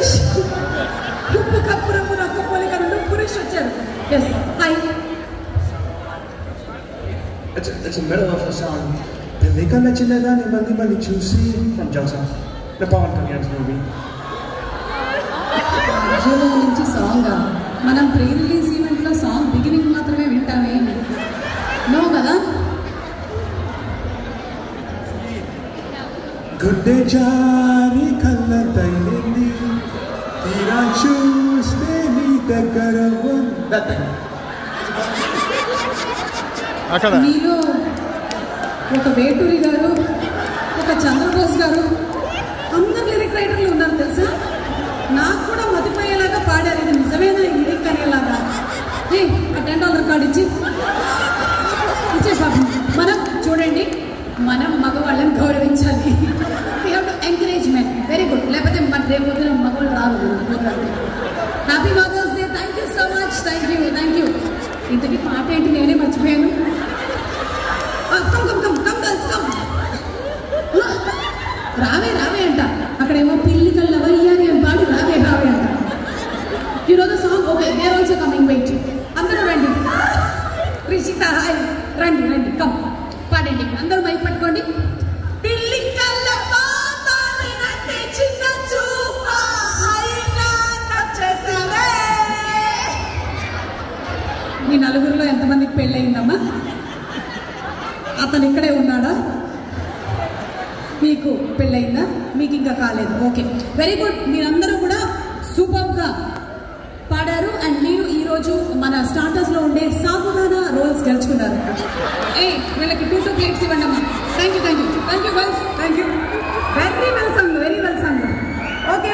పురుష్ ఉప్పు కప్పు రంగు రొక్క పోలిక నుండి పురుష్ వచ్చారు. Yes hi. It's a middle of a song. Devika Nachinadani Mandi Mandi Chusi from Jalsa, the Pawan Kalyan's movie. Visual నుంచి song మనం pre release ఈవెంట్లో సాంగ్ బిగినింగ్ మాత్రమే వింటామే నో కదా. గుడ్డే జారి కళ్ళ తల్లింది తీరా చూస్తే నీ దగ్గర మీలో ఒక వేటూరి గారు, ఒక చంద్రబోస్ గారు, అందరు లిరిక్ రైటర్లు ఉన్నారు తెలుసా. నాకు కూడా మతిపోయేలాగా పాడారు. ఇది నిజమేనా లిరిక్ అనేలాగా. ఆ $10 కార్డు ఇచ్చే పాపం. మనం చూడండి, మనం మగవాళ్ళని గౌరవించాలి. We have to encouragement. Very good. లేకపోతే మన రేపు పొద్దున మగవాళ్ళు రాదు programme. Happy mother's day. Thank you so much. Thank you. ఇంతకీ పాట ఏంటి నేనే మర్చిపోయాను. రావే అంట. అక్కడేమో పిల్లి కళ్ళవయ్యాని అని పాడి రావే అంట. You know the song. Okay, they are also coming. Wait, అందరూ రండి. రిషిత హాయ్, రండి కమ్ పాడండి. అందరూ మైక్ పట్టుకోండి. పిల్లి కళ్ళ చిన్న చూప మీ నలుగురిలో ఎంతమందికి పెళ్ళయిందమ్మా? అతను ఇక్కడే ఉన్నాడా? మీకు పెళ్ళయిందా? మీకు ఇంకా కాలేదు. Okay, very good. మీరందరూ కూడా సూపర్గా పాడారు. అండ్ మీరు ఈరోజు మన స్టార్టర్స్లో ఉండే సాబుదానా రోల్స్ గెలుచుకున్నారు. వీళ్ళకి 2 ప్లేట్స్ ఇవ్వండి అమ్మా. Thank you girls. Thank you. Very well song. Okay,